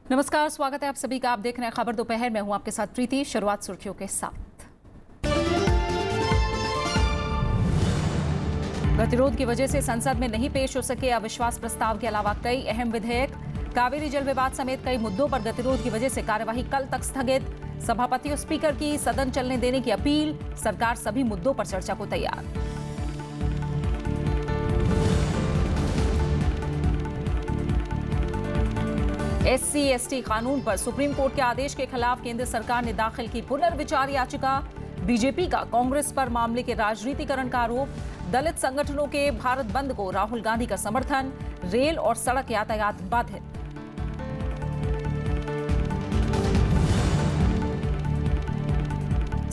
नमस्कार, स्वागत है आप सभी का। आप देख रहे हैं खबर दोपहर में। हूं आपके साथ प्रीति। शुरुआत सुर्खियों के साथ। गतिरोध की वजह से संसद में नहीं पेश हो सके अविश्वास प्रस्ताव के अलावा कई अहम विधेयक। कावेरी जल विवाद समेत कई मुद्दों पर गतिरोध की वजह से कार्यवाही कल तक स्थगित। सभापति और स्पीकर की सदन चलने देने की अपील। सरकार सभी मुद्दों पर चर्चा को तैयार। SC/ST कानून पर सुप्रीम कोर्ट के आदेश के खिलाफ केंद्र सरकार ने दाखिल की पुनर्विचार याचिका। बीजेपी का कांग्रेस पर मामले के राजनीतिकरण का आरोप। दलित संगठनों के भारत बंद को राहुल गांधी का समर्थन। रेल और सड़क यातायात बाधित।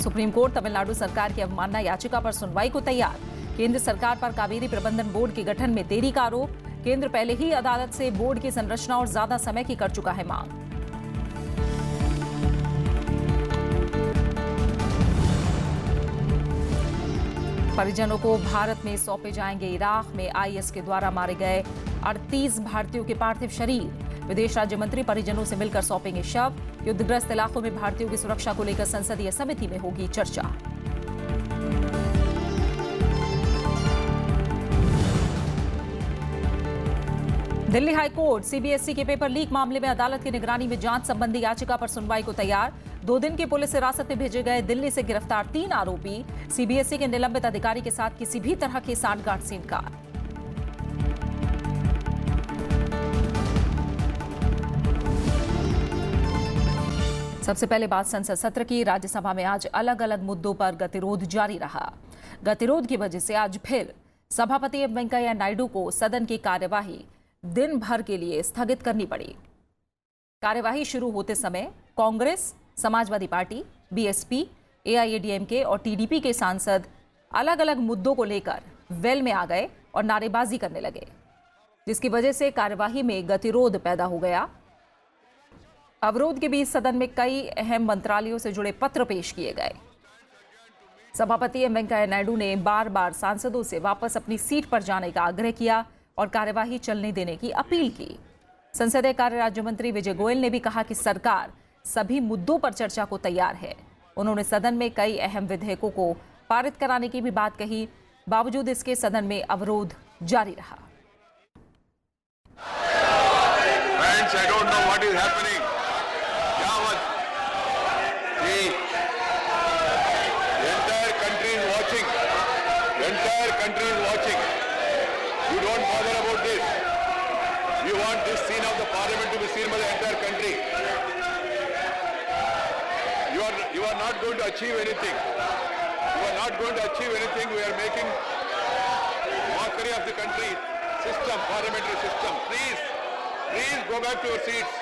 सुप्रीम कोर्ट तमिलनाडु सरकार की अवमानना याचिका पर सुनवाई को तैयार। केंद्र सरकार पर कावेरी प्रबंधन बोर्ड के गठन में देरी का आरोप। केंद्र पहले ही अदालत से बोर्ड की संरचना और ज्यादा समय की कर चुका है मांग। परिजनों को भारत में सौंपे जाएंगे। इराक में IS के द्वारा मारे गए 38 भारतीयों के पार्थिव शरीर। विदेश राज्य मंत्री परिजनों से मिलकर सौंपेंगे शव। युद्धग्रस्त इलाकों में भारतीयों की सुरक्षा को लेकर संसदीय समिति में होगी चर्चा। दिल्ली हाईकोर्ट CBSE के पेपर लीक मामले में अदालत की निगरानी में जांच संबंधी याचिका पर सुनवाई को तैयार। 2 दिन की पुलिस हिरासत में भेजे गए दिल्ली से गिरफ्तार 3 आरोपी। CBSE के निलंबित अधिकारी के साथ किसी भी तरह की सांठगांठ से इनकार। सबसे पहले बात संसद सत्र की। राज्यसभा में आज अलग अलग मुद्दों पर गतिरोध जारी रहा। गतिरोध की वजह से आज फिर सभापति एम वेंकैया नायडू को सदन की कार्यवाही दिन भर के लिए स्थगित करनी पड़ी। कार्यवाही शुरू होते समय Congress, Samajwadi party, BSP, AIADMK और TDP के सांसद अलग अलग मुद्दों को लेकर वेल में आ गए और नारेबाजी करने लगे, जिसकी वजह से कार्यवाही में गतिरोध पैदा हो गया। अवरोध के बीच सदन में कई अहम मंत्रालयों से जुड़े पत्र पेश किए गए। सभापति एम वेंकैया नायडू ने बार बार सांसदों से वापस अपनी सीट पर जाने का आग्रह किया और कार्यवाही चलने देने की अपील की। संसदीय कार्य राज्य मंत्री विजय गोयल ने भी कहा कि सरकार सभी मुद्दों पर चर्चा को तैयार है। उन्होंने सदन में कई अहम विधेयकों को पारित कराने की भी बात कही। बावजूद इसके सदन में अवरोध जारी रहा। Friends, I don't know what is happening. The entire country is watching. The entire country is watching. You don't bother about this. You want this scene of the parliament to be seen by the entire country. You are not going to achieve anything. You are not going to achieve anything. We are making mockery of the country system, parliamentary system. Please go back to your seats.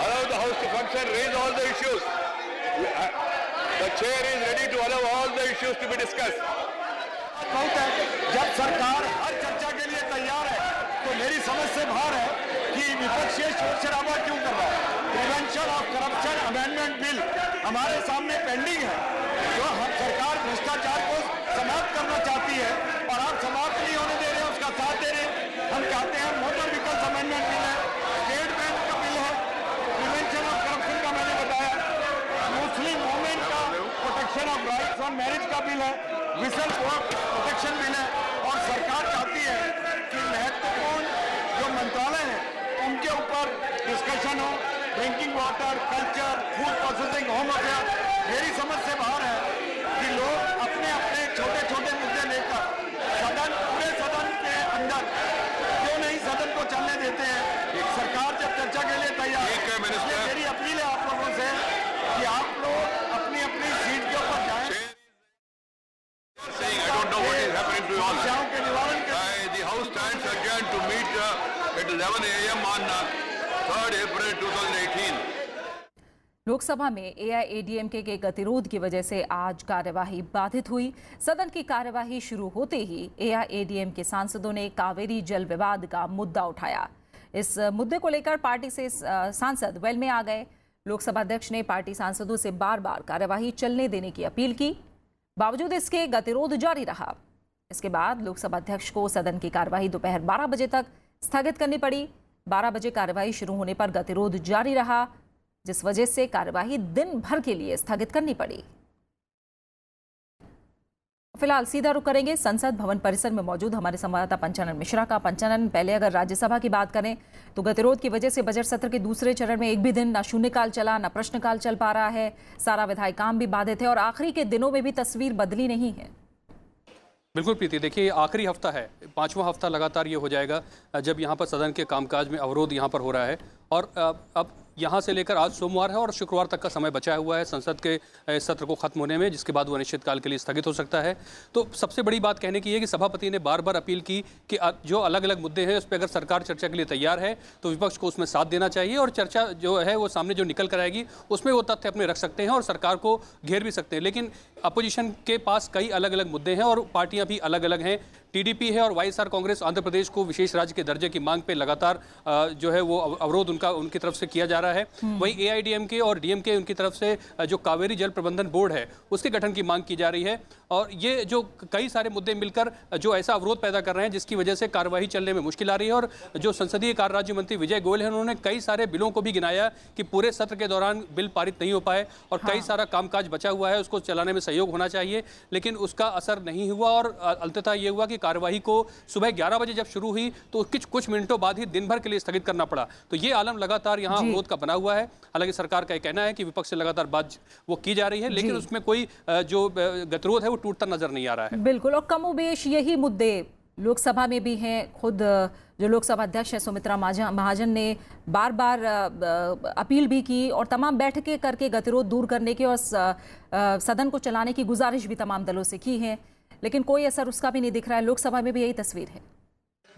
Allow the house to function. Raise all the issues. The chair is ready to allow all the issues to be discussed. बहुत है। जब सरकार हर चर्चा के लिए तैयार है तो मेरी समझ से बाहर है कि विपक्ष ये शोर शराबा क्यों कर रहा है। Prevention of corruption amendment bill हमारे सामने पेंडिंग है, जो हम सरकार भ्रष्टाचार को समाप्त करना चाहती है और आप समाप्त नहीं होने दे रहे हैं, उसका साथ दे रहे हैं। हम चाहते हैं मोटर व्हीकल्स अमेंडमेंट बिल है, स्टेट बैंक का बिल है, प्रिवेंशन ऑफ करप्शन का मैंने बताया, मुस्लिम वुमेन का protection of rights on marriage का बिल है, विसल प्रोटेक्शन बिल है। और सरकार चाहती है कि महत्वपूर्ण जो मंत्रालय हैं उनके ऊपर डिस्कशन हो। Drinking water, culture, food processing, home affair. मेरी समझ से बाहर है कि लोग अपने अपने छोटे छोटे मुद्दे लेकर पूरे सदन के अंदर क्यों नहीं सदन को चलने देते हैं। सरकार जब चर्चा के लिए तैयार है, मेरी अपील है आप लोगों से कि आप लोग अपनी अपनी सीट के ऊपर जाएं। I don't know what is happening to you all. The House stands adjourned to meet at 11 a.m. on 3rd April 2018. Lok Sabha में AIADMK के गतिरोध की वजह से आज कार्यवाही बाधित हुई। सदन की कार्यवाही शुरू होते ही AIADMK के सांसदों ने कावेरी जल विवाद का मुद्दा उठाया। इस मुद्दे को लेकर पार्टी से सांसद वेल में आ गए। लोकसभा अध्यक्ष ने पार्टी सांसदों से बार बार कार्यवाही चलने देने की अपील की। बावजूद इसके गतिरोध जारी रहा। इसके बाद लोकसभा अध्यक्ष को सदन की कार्यवाही दोपहर 12 बजे तक स्थगित करनी पड़ी। 12 बजे कार्यवाही शुरू होने पर गतिरोध जारी रहा, जिस वजह से कार्यवाही दिन भर के लिए स्थगित करनी पड़ी। फिलहाल सीधा रुख करेंगे संसद भवन परिसर में मौजूद हमारे संवाददाता पंचानन मिश्रा का। पंचानन, पहले अगर राज्यसभा की बात करें तो गतिरोध की वजह से बजट सत्र के दूसरे चरण में एक भी दिन ना शून्यकाल चला, ना प्रश्नकाल चल पा रहा है। सारा विधायी काम भी बाधित है और आखिरी के दिनों में भी तस्वीर बदली नहीं है। बिल्कुल प्रीति, देखिए आखिरी हफ्ता है, 5वां हफ्ता लगातार ये हो जाएगा जब यहाँ पर सदन के कामकाज में अवरोध यहाँ पर हो रहा है। और अब यहाँ से लेकर आज सोमवार है और शुक्रवार तक का समय बचा हुआ है संसद के सत्र को खत्म होने में, जिसके बाद वो अनिश्चितकाल के लिए स्थगित हो सकता है। तो सबसे बड़ी बात कहने की है कि सभापति ने बार बार अपील की कि जो अलग अलग मुद्दे हैं उस पर अगर सरकार चर्चा के लिए तैयार है तो विपक्ष को उसमें साथ देना चाहिए और चर्चा जो है वो सामने जो निकल कर आएगी उसमें वो तथ्य अपने रख सकते हैं और सरकार को घेर भी सकते हैं। लेकिन अपोजिशन के पास कई अलग अलग मुद्दे हैं और पार्टियां भी अलग अलग हैं। टीडीपी है और वाईएसआर कांग्रेस आंध्र प्रदेश को विशेष राज्य के दर्जे की मांग पे लगातार जो है वो अवरोध उनकी तरफ से किया जा रहा है। वहीं एआईडीएमके और डीएमके उनकी तरफ से जो कावेरी जल प्रबंधन बोर्ड है उसके गठन की मांग की जा रही है। और ये जो कई सारे मुद्दे मिलकर जो ऐसा अवरोध पैदा कर रहे हैं जिसकी वजह से कार्यवाही चलने में मुश्किल आ रही है। और जो संसदीय कार्य राज्य मंत्री विजय गोयल है उन्होंने कई सारे बिलों को भी गिनाया कि पूरे सत्र के दौरान बिल पारित नहीं हो पाए और कई सारा कामकाज बचा हुआ है, उसको चलाने में सहयोग होना चाहिए, लेकिन उसका असर नहीं हुआ। और अंततः ये हुआ कि कार्यवाही को सुबह 11 बजे जब शुरू हुई तो कुछ मिनटों बाद ही दिन भर के लिए स्थगित करना पड़ा। तो ये आलम लगातार यहाँ अवरोध का बना हुआ है। हालांकि सरकार का कहना है कि विपक्ष से लगातार बात वो की जा रही है, लेकिन उसमें कोई जो गतिरोध है वो टूटता नजर नहीं आ रहा है। बिल्कुल, और कमोबेश यही मुद्दे लोकसभा में भी हैं। खुद जो लोकसभा अध्यक्ष है सुमित्रा महाजन ने बार बार अपील भी की और तमाम बैठकें करके गतिरोध दूर करने की और सदन को चलाने की गुजारिश भी तमाम दलों से की है, लेकिन कोई असर उसका भी नहीं दिख रहा है। लोकसभा में भी यही तस्वीर है।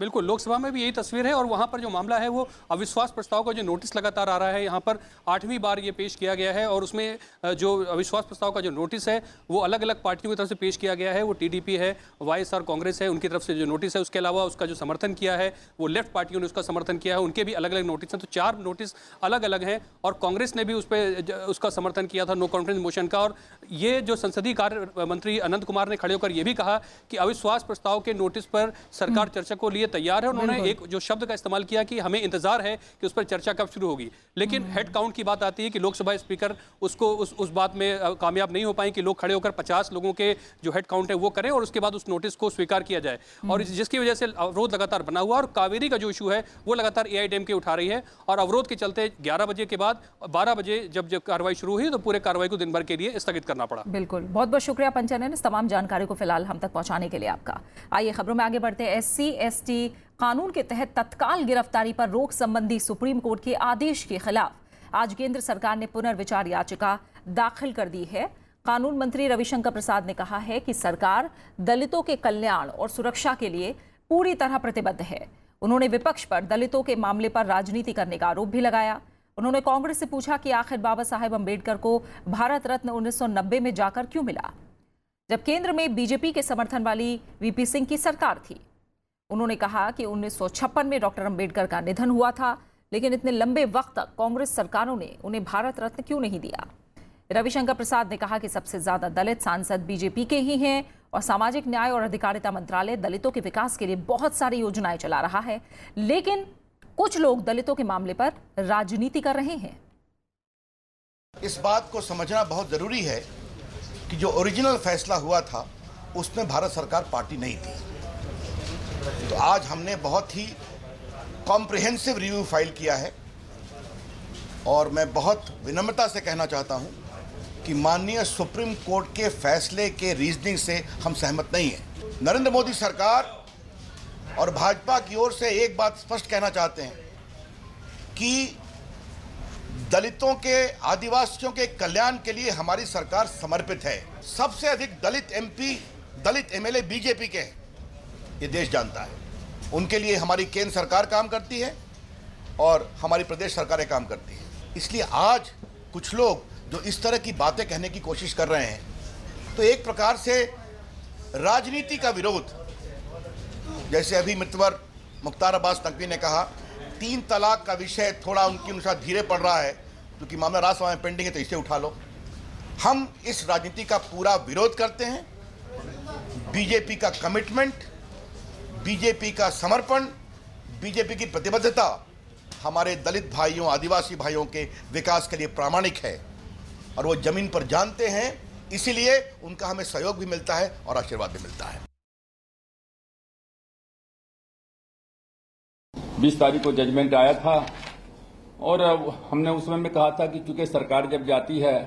बिल्कुल, लोकसभा में भी यही तस्वीर है और वहाँ पर जो मामला है वो अविश्वास प्रस्ताव का जो नोटिस लगातार आ रहा है, यहाँ पर 8वीं बार ये पेश किया गया है। और उसमें जो अविश्वास प्रस्ताव का जो नोटिस है वो अलग अलग पार्टियों की तरफ से पेश किया गया है। वो टीडीपी है, वाईएसआर कांग्रेस है, उनकी तरफ से जो नोटिस है, उसके अलावा उसका जो समर्थन किया है वो लेफ्ट पार्टियों ने उसका समर्थन किया है, उनके भी अलग अलग नोटिस हैं। तो 4 नोटिस अलग अलग हैं और कांग्रेस ने भी उस पर उसका समर्थन किया था, नो कॉन्फिडेंस मोशन का। और ये जो संसदीय कार्य मंत्री अनंत कुमार ने खड़े होकर ये भी कहा कि अविश्वास प्रस्ताव के नोटिस पर सरकार चर्चा को लिए तैयार है। उन्होंने एक जो शब्द का इस्तेमाल किया कि हमें इंतजार है कि उस पर चर्चा कब शुरू होगी। लेकिन हेड काउंट की बात आती है कि लोकसभा स्पीकर उसको उस बात में कामयाब नहीं हो पाए कि लोग खड़े होकर 50 लोगों के जो हेड काउंट है वो करें और उसके बाद उस नोटिस को स्वीकार किया जाए। और जिसकी वजह से अवरोध लगातार बना हुआ और कावेरी का जो इशू है वो लगातार एआईडीएमके उठा रही है। और अवरोध के चलते 11 बजे के बाद 12 बजे जब कार्रवाई शुरू हुई तो पूरे कार्रवाई को दिन भर के लिए स्थगित करना पड़ा। बिल्कुल, बहुत बहुत शुक्रिया पंचानन इस तमाम जानकारी को फिलहाल हम तक पहुंचाने के लिए आपका। आइए खबरों में आगे बढ़ते हैं। SC/ST कानून के तहत तत्काल गिरफ्तारी पर रोक संबंधी सुप्रीम कोर्ट के आदेश के खिलाफ आज केंद्र सरकार ने पुनर्विचार याचिका दाखिल कर दी है। कानून मंत्री रविशंकर प्रसाद ने कहा है कि सरकार दलितों के कल्याण और सुरक्षा के लिए पूरी तरह प्रतिबद्ध है। उन्होंने विपक्ष पर दलितों के मामले पर राजनीति करने का आरोप भी लगाया। उन्होंने कांग्रेस से पूछा कि आखिर बाबा साहेब अम्बेडकर को भारत रत्न 1990 में जाकर क्यों मिला, जब केंद्र में बीजेपी के समर्थन वाली VP सिंह की सरकार थी। उन्होंने कहा कि 1956 में डॉक्टर अंबेडकर का निधन हुआ था, लेकिन इतने लंबे वक्त तक कांग्रेस सरकारों ने उन्हें भारत रत्न क्यों नहीं दिया। रविशंकर प्रसाद ने कहा कि सबसे ज्यादा दलित सांसद बीजेपी के ही हैं और सामाजिक न्याय और अधिकारिता मंत्रालय दलितों के विकास के लिए बहुत सारी योजनाएं चला रहा है, लेकिन कुछ लोग दलितों के मामले पर राजनीति कर रहे हैं। इस बात को समझना बहुत जरूरी है कि जो ओरिजिनल फैसला हुआ था उसमें भारत सरकार पार्टी नहीं थी। तो आज हमने बहुत ही कॉम्प्रिहेंसिव रिव्यू फाइल किया है और मैं बहुत विनम्रता से कहना चाहता हूं कि माननीय सुप्रीम कोर्ट के फैसले के रीजनिंग से हम सहमत नहीं हैं। नरेंद्र मोदी सरकार और भाजपा की ओर से एक बात स्पष्ट कहना चाहते हैं कि दलितों के, आदिवासियों के कल्याण के लिए हमारी सरकार समर्पित है। सबसे अधिक दलित MP, दलित MLA बीजेपी के हैं, ये देश जानता है। उनके लिए हमारी केंद्र सरकार काम करती है और हमारी प्रदेश सरकारें काम करती हैं। इसलिए आज कुछ लोग जो इस तरह की बातें कहने की कोशिश कर रहे हैं, तो एक प्रकार से राजनीति का विरोध, जैसे अभी मित्रवर मुख्तार अब्बास नकवी ने कहा 3 तलाक का विषय थोड़ा उनके अनुसार धीरे पड़ रहा है क्योंकि मामला राज्यसभा में पेंडिंग है तो इसे उठा लो। हम इस राजनीति का पूरा विरोध करते हैं। बीजेपी का कमिटमेंट, बीजेपी का समर्पण, बीजेपी की प्रतिबद्धता हमारे दलित भाइयों, आदिवासी भाइयों के विकास के लिए प्रामाणिक है और वो जमीन पर जानते हैं, इसीलिए उनका हमें सहयोग भी मिलता है और आशीर्वाद भी मिलता है। 20 तारीख को जजमेंट आया था और हमने उस समय में कहा था कि चूंकि सरकार जब जाती है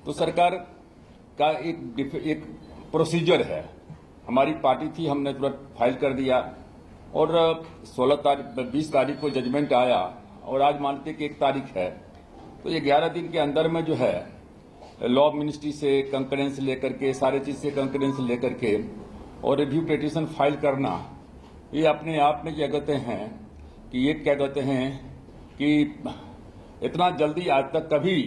तो सरकार का एक प्रोसीजर है। हमारी पार्टी थी, हमने तुरंत फाइल कर दिया और 20 तारीख को जजमेंट आया और आज मानते कि 1 तारीख है, तो ये 11 दिन के अंदर में जो है लॉ मिनिस्ट्री से कंकरेंस लेकर के, सारे चीज से कंकरेंस लेकर के और रिव्यू पिटीशन फाइल करना, ये अपने आप में क्या कहते हैं कि ये क्या कहते हैं कि इतना जल्दी आज तक कभी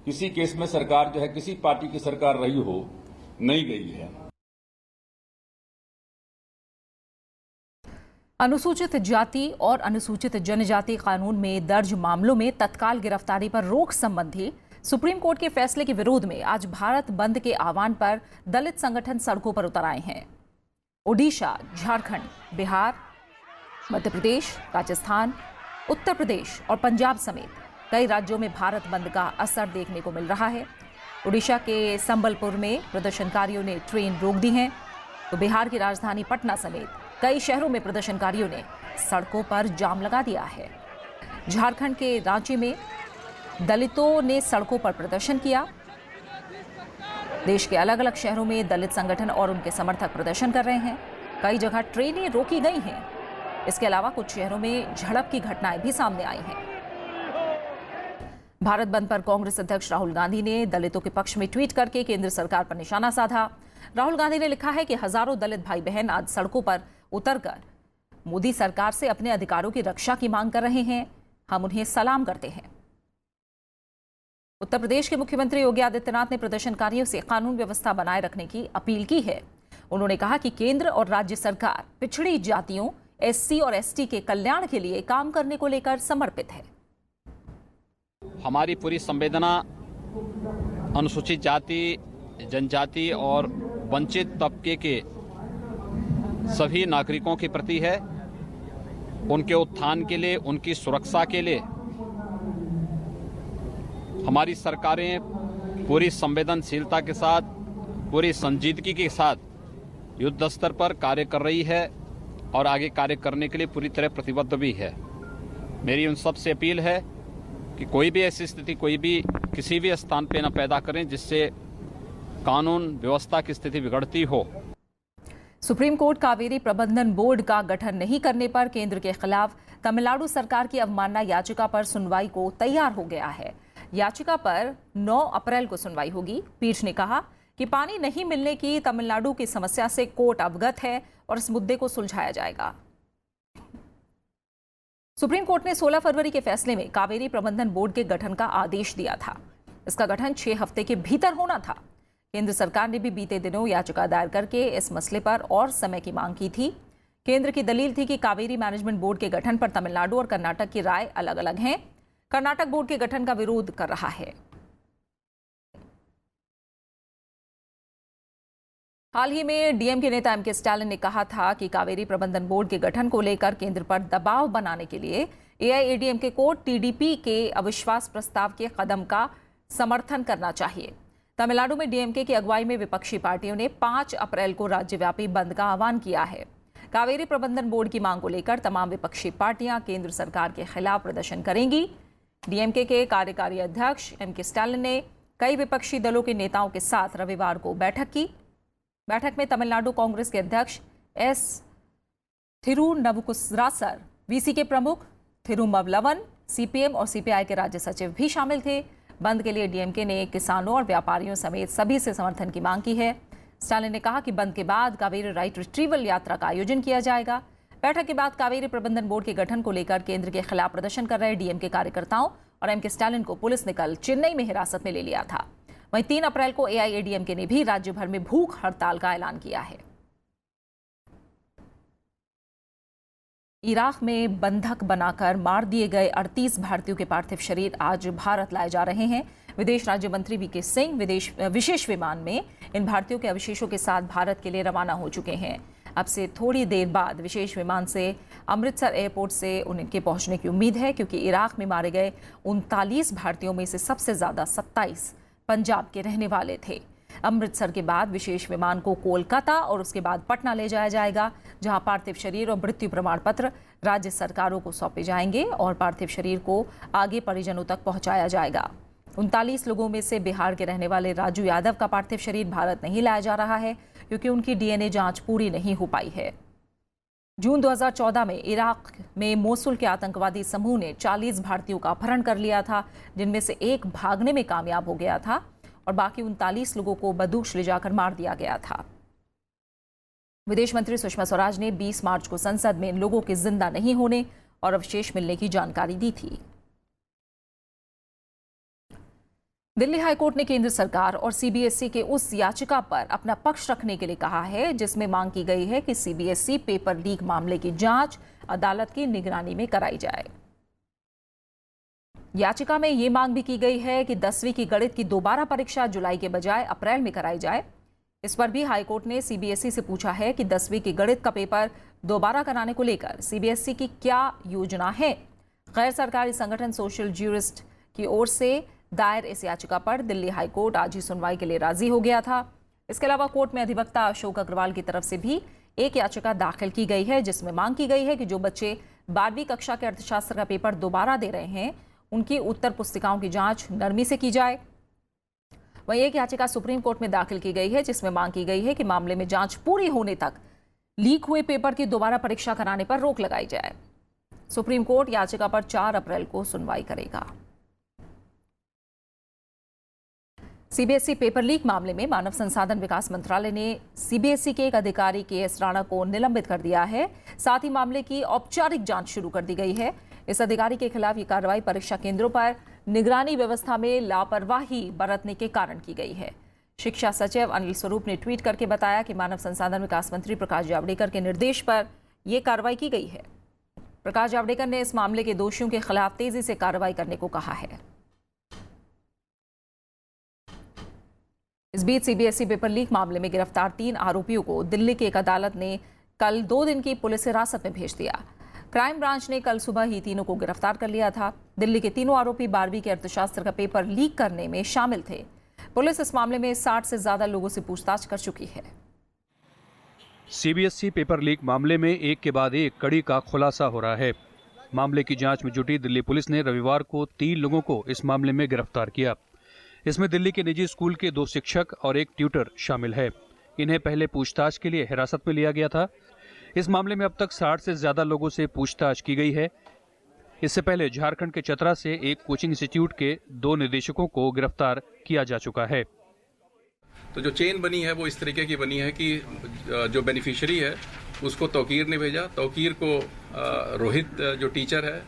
किसी केस में सरकार जो है, किसी पार्टी की सरकार रही हो, नहीं गई है। अनुसूचित जाति और अनुसूचित जनजाति कानून में दर्ज मामलों में तत्काल गिरफ्तारी पर रोक संबंधी सुप्रीम कोर्ट के फैसले के विरोध में आज भारत बंद के आह्वान पर दलित संगठन सड़कों पर उतर आए हैं। ओडिशा, झारखंड, बिहार, मध्य प्रदेश, राजस्थान, उत्तर प्रदेश और पंजाब समेत कई राज्यों में भारत बंद का असर देखने को मिल रहा है। ओडिशा के संबलपुर में प्रदर्शनकारियों ने ट्रेन रोक दी है, तो बिहार की राजधानी पटना समेत कई शहरों में प्रदर्शनकारियों ने सड़कों पर जाम लगा दिया है। झारखंड के रांची में दलितों ने सड़कों पर प्रदर्शन किया। देश के अलग अलग शहरों में दलित संगठन और उनके समर्थक प्रदर्शन कर रहे हैं। कई जगह ट्रेनें रोकी गई हैं। इसके अलावा कुछ शहरों में झड़प की घटनाएं भी सामने आई हैं। भारत बंद पर कांग्रेस अध्यक्ष राहुल गांधी ने दलितों के पक्ष में ट्वीट करके केंद्र सरकार पर निशाना साधा। राहुल गांधी ने लिखा है कि हजारों दलित भाई बहन आज सड़कों पर उतरकर मोदी सरकार से अपने अधिकारों की रक्षा की मांग कर रहे हैं। हम उन्हें सलाम करते हैं। उत्तर प्रदेश के मुख्यमंत्री योगी आदित्यनाथ ने प्रदर्शनकारियों से कानून व्यवस्था बनाए रखने की अपील की है। उन्होंने कहा कि केंद्र और राज्य सरकार पिछड़ी जातियों, एससी और एसटी के कल्याण के लिए काम करने को लेकर समर्पित है। हमारी पूरी संवेदना अनुसूचित जाति, जनजाति और वंचित तबके के सभी नागरिकों के प्रति है। उनके उत्थान के लिए, उनकी सुरक्षा के लिए हमारी सरकारें पूरी संवेदनशीलता के साथ, पूरी संजीदगी के साथ युद्ध स्तर पर कार्य कर रही है और आगे कार्य करने के लिए पूरी तरह प्रतिबद्ध भी है। मेरी उन सब से अपील है कि कोई भी ऐसी स्थिति कोई भी किसी भी स्थान पे न पैदा करें जिससे कानून व्यवस्था की स्थिति बिगड़ती हो। सुप्रीम कोर्ट कावेरी प्रबंधन बोर्ड का गठन नहीं करने पर केंद्र के खिलाफ तमिलनाडु सरकार की अवमानना याचिका पर सुनवाई को तैयार हो गया है। याचिका पर 9 अप्रैल को सुनवाई होगी। पीठ ने कहा कि पानी नहीं मिलने की तमिलनाडु की समस्या से कोर्ट अवगत है और इस मुद्दे को सुलझाया जाएगा। सुप्रीम कोर्ट ने 16 फरवरी के फैसले में कावेरी प्रबंधन बोर्ड के गठन का आदेश दिया था। इसका गठन 6 हफ्ते के भीतर होना था। केंद्र सरकार ने भी बीते दिनों याचिका दायर करके इस मसले पर और समय की मांग की थी। केंद्र की दलील थी कि कावेरी मैनेजमेंट बोर्ड के गठन पर तमिलनाडु और कर्नाटक की राय अलग अलग है। कर्नाटक बोर्ड के गठन का विरोध कर रहा है। हाल ही में डीएमके नेता एमके स्टालिन ने कहा था कि कावेरी प्रबंधन बोर्ड के गठन को लेकर केंद्र पर दबाव बनाने के लिए एआईएडीएमके को टीडीपी के अविश्वास प्रस्ताव के कदम का समर्थन करना चाहिए। तमिलनाडु में डीएमके की अगुवाई में विपक्षी पार्टियों ने 5 अप्रैल को राज्यव्यापी बंद का आह्वान किया है। कावेरी प्रबंधन बोर्ड की मांग को लेकर तमाम विपक्षी पार्टियां केंद्र सरकार के खिलाफ प्रदर्शन करेंगी। डीएमके के कार्यकारी अध्यक्ष एमके स्टालिन ने कई विपक्षी दलों के नेताओं के साथ रविवार को बैठक की। बैठक में तमिलनाडु कांग्रेस के अध्यक्ष एस थिरुनवुकुसरासर, वीसी के प्रमुख थिरुमवलवन, सीपीएम और सीपीआई के राज्य सचिव भी शामिल थे। बंद के लिए डीएमके ने किसानों और व्यापारियों समेत सभी से समर्थन की मांग की है। स्टालिन ने कहा कि बंद के बाद कावेरी राइट रिट्रीवल यात्रा का आयोजन किया जाएगा। बैठक के बाद कावेरी प्रबंधन बोर्ड के गठन को लेकर केंद्र के खिलाफ प्रदर्शन कर रहे डीएमके कार्यकर्ताओं और एमके स्टालिन को पुलिस ने कल चेन्नई में हिरासत में ले लिया था। वहीं 3 अप्रैल को एआईएडीएमके ने भी राज्य भर में भूख हड़ताल का ऐलान किया है। इराक में बंधक बनाकर मार दिए गए 38 भारतीयों के पार्थिव शरीर आज भारत लाए जा रहे हैं। विदेश राज्य मंत्री वीके सिंह विशेष विमान में इन भारतीयों के अवशेषों के साथ भारत के लिए रवाना हो चुके हैं। अब से थोड़ी देर बाद विशेष विमान से अमृतसर एयरपोर्ट से उनके पहुंचने की उम्मीद है, क्योंकि इराक में मारे गए 39 भारतीयों में से सबसे ज्यादा 27 पंजाब के रहने वाले थे। अमृतसर के बाद विशेष विमान को कोलकाता और उसके बाद पटना ले जाया जाएगा, जहां पार्थिव शरीर और मृत्यु प्रमाण पत्र राज्य सरकारों को सौंपे जाएंगे और पार्थिव शरीर को आगे परिजनों तक पहुंचाया जाएगा। 39 लोगों में से बिहार के रहने वाले राजू यादव का पार्थिव शरीर भारत नहीं लाया जा रहा है, क्योंकि उनकी डीएनए जांच पूरी नहीं हो पाई है। जून 2014 में इराक में मोसुल के आतंकवादी समूह ने 40 भारतीयों का अपहरण कर लिया था, जिनमें से एक भागने में कामयाब हो गया था और बाकी 39 लोगों को बदूश ले जाकर मार दिया गया था। विदेश मंत्री सुषमा स्वराज ने 20 मार्च को संसद में इन लोगों के जिंदा नहीं होने और अवशेष मिलने की जानकारी दी थी। दिल्ली हाईकोर्ट ने केंद्र सरकार और सीबीएसई के उस याचिका पर अपना पक्ष रखने के लिए कहा है जिसमें मांग की गई है कि सीबीएसई पेपर लीक मामले की जांच अदालत की निगरानी में कराई जाए। याचिका में ये मांग भी की गई है कि 10वीं की गणित की दोबारा परीक्षा जुलाई के बजाय अप्रैल में कराई जाए। इस पर भी हाईकोर्ट ने सीबीएसई से पूछा है कि 10वीं की गणित का पेपर दोबारा कराने को लेकर सीबीएसई की क्या योजना है। गैर सरकारी संगठन सोशल ज्यूरिस्ट की ओर से दायर इस याचिका पर दिल्ली हाईकोर्ट आज ही सुनवाई के लिए राजी हो गया था। इसके अलावा कोर्ट में अधिवक्ता अशोक अग्रवाल की तरफ से भी एक याचिका दाखिल की गई है, जिसमें मांग की गई है कि जो बच्चे 12वीं कक्षा के अर्थशास्त्र का पेपर दोबारा दे रहे हैं उनकी उत्तर पुस्तिकाओं की जांच नरमी से की जाए। वहीं एक याचिका सुप्रीम कोर्ट में दाखिल की गई है, जिसमें मांग की गई है कि मामले में जांच पूरी होने तक लीक हुए पेपर की दोबारा परीक्षा कराने पर रोक लगाई जाए। सुप्रीम कोर्ट याचिका पर 4 अप्रैल को सुनवाई करेगा। सीबीएसई पेपर लीक मामले में मानव संसाधन विकास मंत्रालय ने सीबीएसई के एक अधिकारी KS राणा को निलंबित कर दिया है। साथ ही मामले की औपचारिक जांच शुरू कर दी गई है। इस अधिकारी के खिलाफ ये कार्रवाई परीक्षा केंद्रों पर निगरानी व्यवस्था में लापरवाही बरतने के कारण की गई है। शिक्षा सचिव अनिल स्वरूप ने ट्वीट करके बताया कि मानव संसाधन विकास मंत्री प्रकाश जावड़ेकर के निर्देश पर यह कार्रवाई की गई है। प्रकाश जावड़ेकर ने इस मामले के दोषियों के खिलाफ तेजी से कार्रवाई करने को कहा है। इस बीच सीबीएसई पेपर लीक मामले में गिरफ्तार 3 आरोपियों को दिल्ली की एक अदालत ने कल 2 दिन की पुलिस हिरासत में भेज दिया। क्राइम ब्रांच ने कल सुबह ही तीनों को गिरफ्तार कर लिया था। दिल्ली के तीनों आरोपी 12वीं के अर्थशास्त्र का पेपर लीक करने में शामिल थे। पुलिस इस मामले में 60 से ज्यादा लोगों से पूछताछ कर चुकी है। सीबीएसई पेपर लीक मामले में एक के बाद एक कड़ी का खुलासा हो रहा है। मामले की जांच में जुटी दिल्ली पुलिस ने रविवार को 3 लोगों को इस मामले में गिरफ्तार किया। इसमें दिल्ली के निजी स्कूल के 2 शिक्षक और एक ट्यूटर शामिल है। इन्हें पहले पूछताछ के लिए हिरासत में लिया गया था। इस मामले में अब तक 60 से ज्यादा लोगों से पूछताछ की गई है। इससे पहले झारखंड के चतरा से एक कोचिंग इंस्टीट्यूट के 2 निदेशकों को गिरफ्तार किया जा चुका है। तो जो चेन बनी है वो इस तरीके की बनी है कि जो बेनिफिशियरी है उसको तौकीर ने भेजा, तौकीर को रोहित जो टीचर है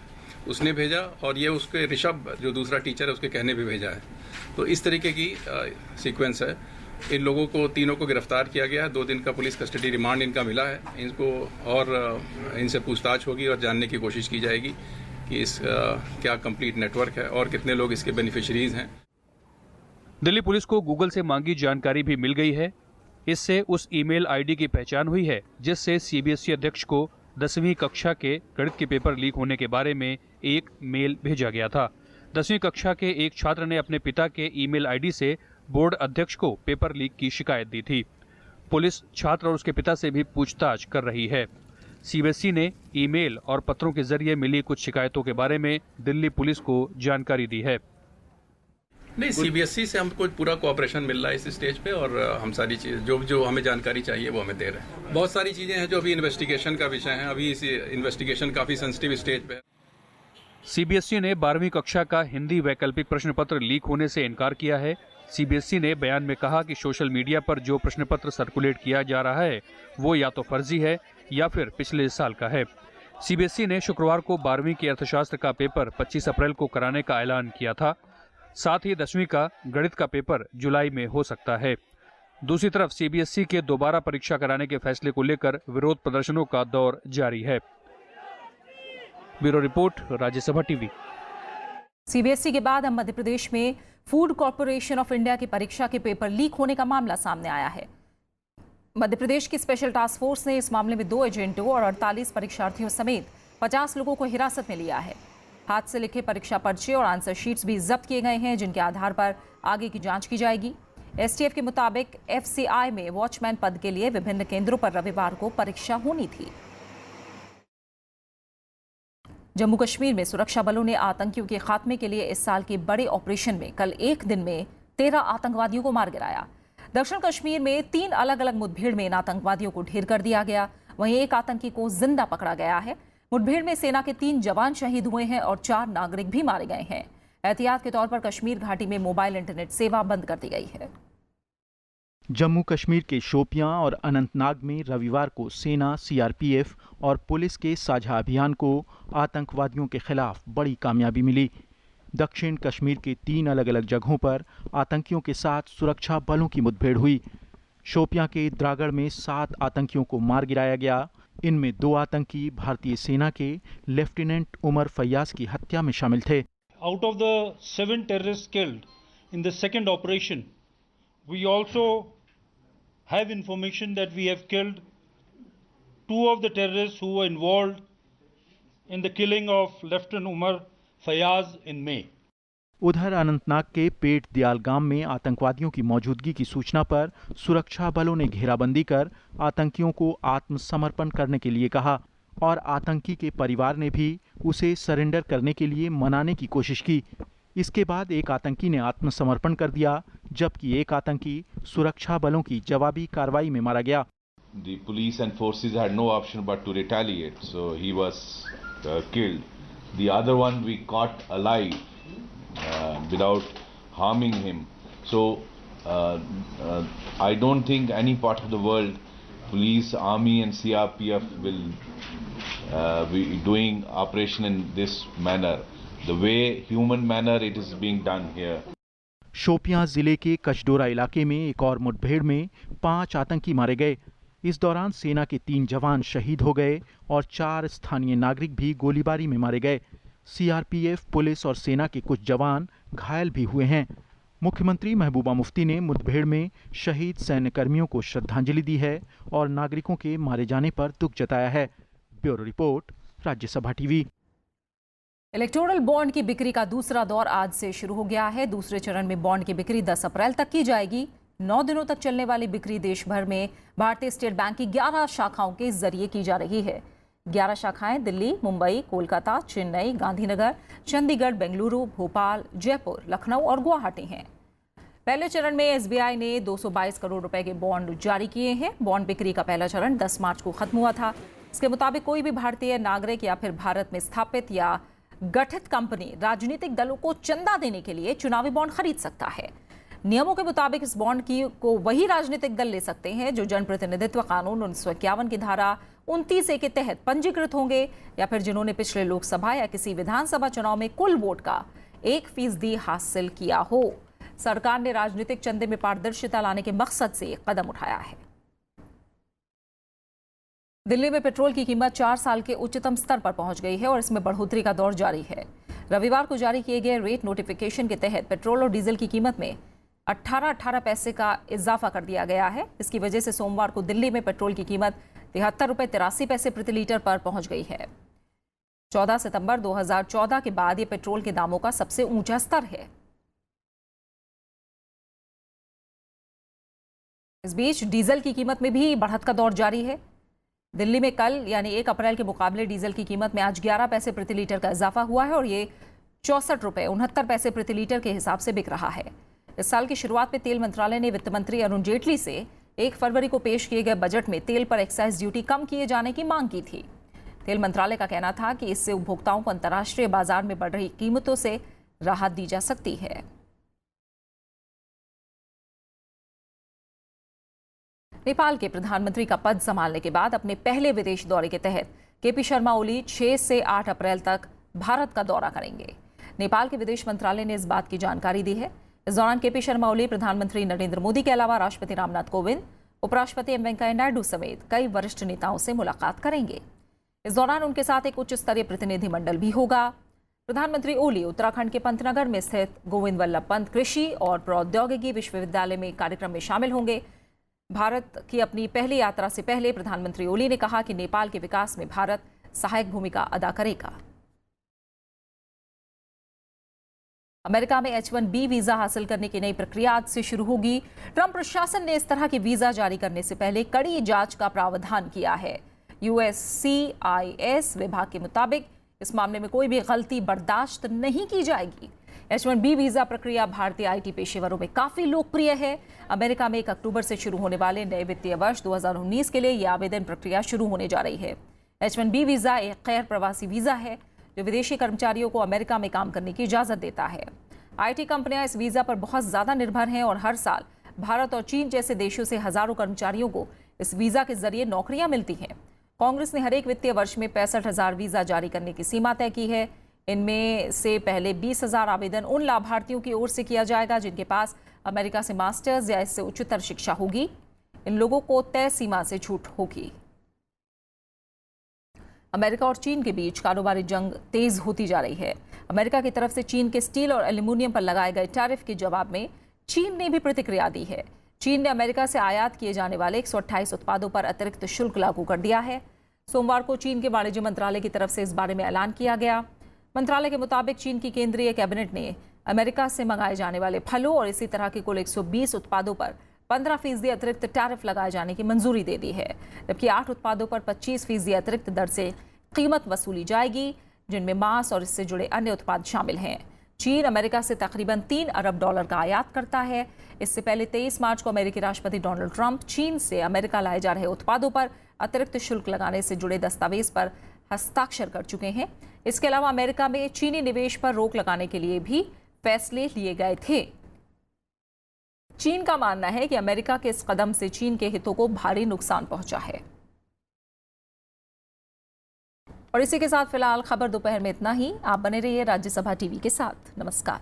उसने भेजा और ये उसके ऋषभ जो दूसरा टीचर है उसके कहने पे भेजा है। तो इस तरीके की सीक्वेंस है। इन लोगों को तीनों को गिरफ्तार किया गया है। 2 दिन का पुलिस कस्टडी रिमांड इनका मिला है। इनको और इनसे पूछताछ होगी और जानने की कोशिश की जाएगी कि इस क्या कंप्लीट नेटवर्क है और कितने लोग इसके बेनिफिशरीज हैं। दिल्ली पुलिस को गूगल से मांगी जानकारी भी मिल गई है। इससे उस ईमेल आईडी की पहचान हुई है जिससे सीबीएसई अध्यक्ष को 10वीं कक्षा के गणित के पेपर लीक होने के बारे में एक मेल भेजा गया था। 10वीं कक्षा के एक छात्र ने अपने पिता के ईमेल आईडी से बोर्ड अध्यक्ष को पेपर लीक की शिकायत दी थी। पुलिस छात्र और उसके पिता से भी पूछताछ कर रही है। सीबीएसई ने ईमेल और पत्रों के जरिए मिली कुछ शिकायतों के बारे में दिल्ली पुलिस को जानकारी दी है। नहीं, सीबीएसई से हमको पूरा कोऑपरेशन मिल रहा है इस स्टेज पे और हम सारी चीज जो हमें जानकारी चाहिए वो हमें दे रहे हैं। बहुत सारी चीजें हैं जो अभी इन्वेस्टिगेशन का विषय है। अभी इस इन्वेस्टिगेशन काफी सेंसिटिव स्टेज पे है। सीबीएसई ने 12वीं कक्षा का हिंदी वैकल्पिक प्रश्न पत्र लीक होने से इनकार किया है। सीबीएसई ने बयान में कहा कि सोशल मीडिया पर जो प्रश्न पत्र सर्कुलेट किया जा रहा है वो या तो फर्जी है या फिर पिछले साल का है। सीबीएसई ने शुक्रवार को 12वीं के अर्थशास्त्र का पेपर 25 अप्रैल को कराने का ऐलान किया था। साथ ही 10वीं का गणित का पेपर जुलाई में हो सकता है। दूसरी तरफ सीबीएसई के दोबारा परीक्षा कराने के फैसले को लेकर विरोध प्रदर्शनों का दौर जारी है। Bureau report, Rajya Sabha TV. CBSE के बाद अब मध्य प्रदेश में फूड कॉर्पोरेशन ऑफ इंडिया की परीक्षा के पेपर लीक होने का मामला सामने आया है। मध्य प्रदेश की स्पेशल टास्क फोर्स ने इस मामले में 2 एजेंटों और 48 परीक्षार्थियों समेत 50 लोगों को हिरासत में लिया है। हाथ से लिखे परीक्षा पर्चे और आंसर शीट्स भी जब्त किए गए हैं, जिनके आधार पर आगे की जांच की जाएगी। एसटीएफ के मुताबिक एफसीआई में वॉचमैन पद के लिए विभिन्न केंद्रों पर रविवार को परीक्षा होनी थी। जम्मू कश्मीर में सुरक्षा बलों ने आतंकियों के खात्मे के लिए इस साल के बड़े ऑपरेशन में कल एक दिन में 13 आतंकवादियों को मार गिराया। दक्षिण कश्मीर में 3 अलग अलग मुठभेड़ में इन आतंकवादियों को ढेर कर दिया गया। वहीं एक आतंकी को जिंदा पकड़ा गया है। मुठभेड़ में सेना के 3 जवान शहीद हुए हैं और 4 नागरिक भी मारे गए हैं। एहतियात के तौर पर कश्मीर घाटी में मोबाइल इंटरनेट सेवा बंद कर दी गई है। जम्मू कश्मीर के शोपियां और अनंतनाग में रविवार को सेना, सीआरपीएफ और पुलिस के साझा अभियान को आतंकवादियों के खिलाफ बड़ी कामयाबी मिली। दक्षिण कश्मीर के 3 अलग अलग जगहों पर आतंकियों के साथ सुरक्षा बलों की मुठभेड़ हुई। शोपियां के द्रागड़ में 7 आतंकियों को मार गिराया गया। इनमें 2 आतंकी भारतीय सेना के लेफ्टिनेंट उमर फैयाज की हत्या में शामिल थे। Out of the 7 terrorists killed in the second operation, we also have information that we have killed 2 of the terrorists who were involved in the killing of Lieutenant Umar Fayaz in May. उधर अनंतनाग के पेट दयाल गांव में आतंकवादियों की मौजूदगी की सूचना पर सुरक्षा बलों ने घेराबंदी कर आतंकियों को आत्मसमर्पण करने के लिए कहा और आतंकी के परिवार ने भी उसे सरेंडर करने के लिए मनाने की कोशिश की। इसके बाद एक आतंकी ने आत्मसमर्पण कर दिया, जबकि एक आतंकी सुरक्षा बलों की जवाबी कार्रवाई में मारा गया। The police and forces had no option but to retaliate, so he was killed. The other one we caught alive without harming him. So I don't think any part of the world, police, army and CRPF will be doing operation in this manner. The way human manner it is being done here. Shopian जिले के कचडोरा इलाके में एक और मुठभेड़ में 5 आतंकी मारे गए। इस दौरान सेना के 3 जवान शहीद हो गए और 4 स्थानीय नागरिक भी गोलीबारी में मारे गए। सीआरपीएफ, पुलिस और सेना के कुछ जवान घायल भी हुए हैं। मुख्यमंत्री महबूबा मुफ्ती ने मुठभेड़ में शहीद सैन्यकर्मियों को श्रद्धांजलि दी है और नागरिकों के मारे जाने पर दुख जताया है। Bureau report, Rajya Sabha TV. Electoral bond की बिक्री का दूसरा दौर आज से शुरू हो गया है। दूसरे चरण में बॉन्ड की बिक्री 10 अप्रैल तक की जाएगी। 9 दिनों तक चलने वाली बिक्री देश भर में भारतीय स्टेट बैंक की 11 शाखाओं के जरिए की जा रही है। 11 शाखाएं दिल्ली, मुंबई, कोलकाता, चेन्नई, गांधीनगर, चंडीगढ़, बेंगलुरु, भोपाल, जयपुर, लखनऊ और गुवाहाटी हैं। पहले चरण में एसबीआई ने 222 करोड़ रुपए के बॉन्ड जारी किए हैं। बॉन्ड बिक्री का पहला चरण 10 मार्च को खत्म हुआ था। इसके मुताबिक कोई भी भारतीय नागरिक या फिर भारत में स्थापित या गठित कंपनी राजनीतिक दलों को चंदा देने के लिए चुनावी बॉन्ड खरीद सकता है। नियमों के मुताबिक इस बॉन्ड को वही राजनीतिक दल ले सकते हैं जो जनप्रतिनिधित्व कानून 1951 की धारा 29A के तहत पंजीकृत होंगे या फिर जिन्होंने पिछले लोकसभा या किसी विधानसभा चुनाव में कुल वोट का 1% हासिल किया हो। सरकार ने राजनीतिक चंदे में पारदर्शिता लाने के मकसद से कदम उठाया है। दिल्ली में पेट्रोल की कीमत 4 साल के उच्चतम स्तर पर पहुंच गई है और इसमें बढ़ोतरी का दौर जारी है। रविवार को जारी किए गए रेट नोटिफिकेशन के तहत पेट्रोल और डीजल की कीमत में 18 पैसे का इजाफा कर दिया गया है। इसकी वजह से सोमवार को दिल्ली में पेट्रोल की कीमत 73 रुपये 83 पैसे प्रति लीटर पर पहुंच गई है। 14 सितंबर 2014 के बाद ये पेट्रोल के दामों का सबसे ऊंचा स्तर है। इस बीच डीजल की कीमत में भी बढ़त का दौर जारी है। दिल्ली में कल यानी 1 अप्रैल के मुकाबले डीजल की कीमत में आज 11 पैसे प्रति लीटर का इजाफा हुआ है और ये 64 रुपये 69 पैसे प्रति लीटर के हिसाब से बिक रहा है। इस साल की शुरुआत में तेल मंत्रालय ने वित्त मंत्री अरुण जेटली से 1 फरवरी को पेश किए गए बजट में तेल पर एक्साइज ड्यूटी कम किए जाने की मांग की थी। तेल मंत्रालय का कहना था कि इससे उपभोक्ताओं को अंतर्राष्ट्रीय बाजार में बढ़ रही कीमतों से राहत दी जा सकती है। नेपाल के प्रधानमंत्री का पद संभालने के बाद अपने पहले विदेश दौरे के तहत केपी शर्मा ओली 6 से 8 अप्रैल तक भारत का दौरा करेंगे। नेपाल के विदेश मंत्रालय ने इस बात की जानकारी दी है। इस दौरान केपी शर्मा ओली प्रधानमंत्री नरेंद्र मोदी के अलावा राष्ट्रपति रामनाथ कोविंद, उपराष्ट्रपति एम वेंकैया नायडू समेत कई वरिष्ठ नेताओं से मुलाकात करेंगे। इस दौरान उनके साथ एक उच्च स्तरीय प्रतिनिधिमंडल भी होगा। प्रधानमंत्री ओली उत्तराखंड के पंतनगर में स्थित गोविंद वल्लभ पंत कृषि और प्रौद्योगिकी विश्वविद्यालय में कार्यक्रम में शामिल होंगे। भारत की अपनी पहली यात्रा से पहले प्रधानमंत्री ओली ने कहा कि नेपाल के विकास में भारत सहायक भूमिका अदा करेगा। अमेरिका में H-1B वीजा हासिल करने की नई प्रक्रिया आज से शुरू होगी। ट्रंप प्रशासन ने इस तरह के वीजा जारी करने से पहले कड़ी जांच का प्रावधान किया है। USCIS विभाग के मुताबिक इस मामले में कोई भी गलती बर्दाश्त नहीं की जाएगी। H-1B वीजा प्रक्रिया भारतीय IT पेशेवरों में काफी लोकप्रिय है। अमेरिका में 1 अक्टूबर से शुरू होने वाले नए वित्तीय वर्ष 2019 के लिए यह आवेदन प्रक्रिया शुरू होने जा रही है। H-1B वीजा एक गैर प्रवासी वीजा है जो विदेशी कर्मचारियों को अमेरिका में काम करने की इजाजत देता है। IT कंपनियां इस वीजा पर बहुत ज्यादा निर्भर हैं और हर साल भारत और चीन जैसे देशों से हजारों कर्मचारियों को इस वीजा के जरिए नौकरियां मिलती हैं। कांग्रेस ने हर एक वित्तीय वर्ष में 65,000 वीजा जारी करने की सीमा तय की है। इनमें से पहले 20,000 आवेदन उन लाभार्थियों की ओर से किया जाएगा जिनके पास अमेरिका से मास्टर्स या इससे उच्चतर शिक्षा होगी। इन लोगों को तय सीमा से छूट होगी। अमेरिका और चीन के बीच कारोबारी जंग तेज होती जा रही है। अमेरिका की तरफ से चीन के स्टील और एल्यूमिनियम पर लगाए गए टैरिफ के जवाब में चीन ने भी प्रतिक्रिया दी है। चीन ने अमेरिका से आयात किए जाने वाले 128 उत्पादों पर अतिरिक्त शुल्क लागू कर दिया है। सोमवार को चीन के वाणिज्य मंत्रालय की तरफ से इस बारे में ऐलान किया गया। मंत्रालय के मुताबिक चीन की केंद्रीय कैबिनेट ने अमेरिका से मंगाए जाने वाले फलों और इसी तरह के कुल 120 उत्पादों पर 15% अतिरिक्त टैरिफ लगाए जाने की मंजूरी दे दी है, जबकि 8 उत्पादों पर 25% अतिरिक्त दर से कीमत वसूली जाएगी, जिनमें मांस और इससे जुड़े अन्य उत्पाद शामिल हैं। चीन अमेरिका से तकरीबन $3 अरब का आयात करता है। इससे पहले 23 मार्च को अमेरिकी राष्ट्रपति डोनाल्ड ट्रंप चीन से अमेरिका लाए जा रहे उत्पादों पर अतिरिक्त शुल्क लगाने से जुड़े दस्तावेज पर हस्ताक्षर कर चुके हैं। इसके अलावा अमेरिका में चीनी निवेश पर रोक लगाने के लिए भी फैसले लिए गए थे। चीन का मानना है कि अमेरिका के इस कदम से चीन के हितों को भारी नुकसान पहुंचा है। और इसी के साथ फिलहाल खबर दोपहर में इतना ही। आप बने रहिए राज्यसभा टीवी के साथ। नमस्कार।